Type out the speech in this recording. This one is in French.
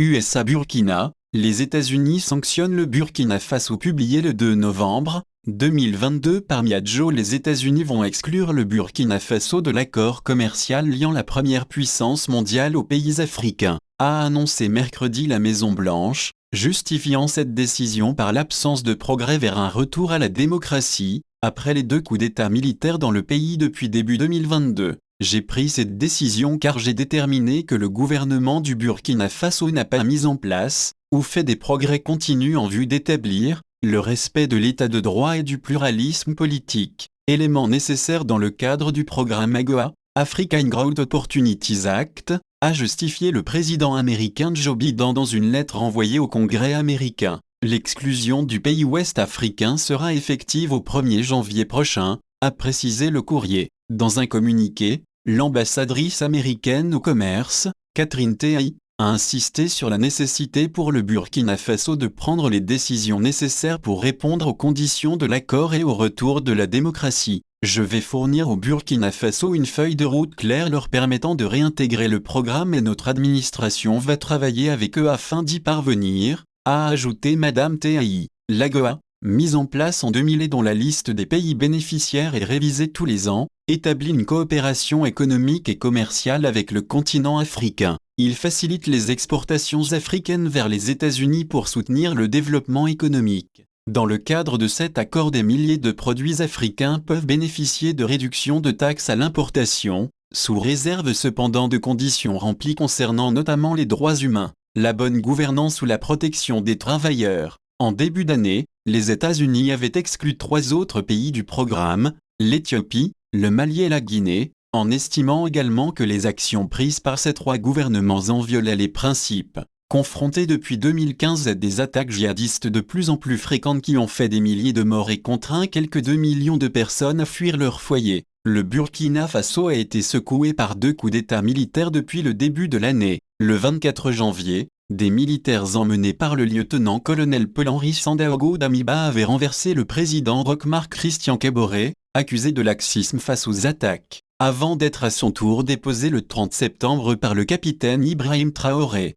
USA-Burkina, les États-Unis sanctionnent le Burkina Faso. Publié le 2 novembre 2022 par Miadjo. Les États-Unis vont exclure le Burkina Faso de l'accord commercial liant la première puissance mondiale aux pays africains, a annoncé mercredi la Maison-Blanche, justifiant cette décision par l'absence de progrès vers un retour à la démocratie, après les 2 coups d'État militaires dans le pays depuis début 2022. J'ai pris cette décision car j'ai déterminé que le gouvernement du Burkina Faso n'a pas mis en place, ou fait des progrès continus en vue d'établir, le respect de l'état de droit et du pluralisme politique, élément nécessaire dans le cadre du programme AGOA, African Growth Opportunities Act, a justifié le président américain Joe Biden dans une lettre envoyée au Congrès américain. L'exclusion du pays ouest africain sera effective au 1er janvier prochain, a précisé le courrier. Dans un communiqué, l'ambassadrice américaine au commerce, Catherine Tai, a insisté sur la nécessité pour le Burkina Faso de prendre les décisions nécessaires pour répondre aux conditions de l'accord et au retour de la démocratie. Je vais fournir au Burkina Faso une feuille de route claire leur permettant de réintégrer le programme et notre administration va travailler avec eux afin d'y parvenir, a ajouté Madame Tai. L'AGOA, mise en place en 2000 et dont la liste des pays bénéficiaires est révisée tous les ans, établit une coopération économique et commerciale avec le continent africain. Il facilite les exportations africaines vers les États-Unis pour soutenir le développement économique. Dans le cadre de cet accord, des milliers de produits africains peuvent bénéficier de réductions de taxes à l'importation, sous réserve cependant de conditions remplies concernant notamment les droits humains, la bonne gouvernance ou la protection des travailleurs. En début d'année, les États-Unis avaient exclu 3 autres pays du programme, l'Éthiopie, le Mali et la Guinée, en estimant également que les actions prises par ces 3 gouvernements en violaient les principes. Confrontés depuis 2015 à des attaques djihadistes de plus en plus fréquentes qui ont fait des milliers de morts et contraint quelques 2 millions de personnes à fuir leur foyer, le Burkina Faso a été secoué par 2 coups d'État militaires depuis le début de l'année. Le 24 janvier, des militaires emmenés par le lieutenant-colonel Paul-Henri Sandaogo Damiba avaient renversé le président Roch-Marc Christian Kaboré, accusé de laxisme face aux attaques, avant d'être à son tour déposé le 30 septembre par le capitaine Ibrahim Traoré.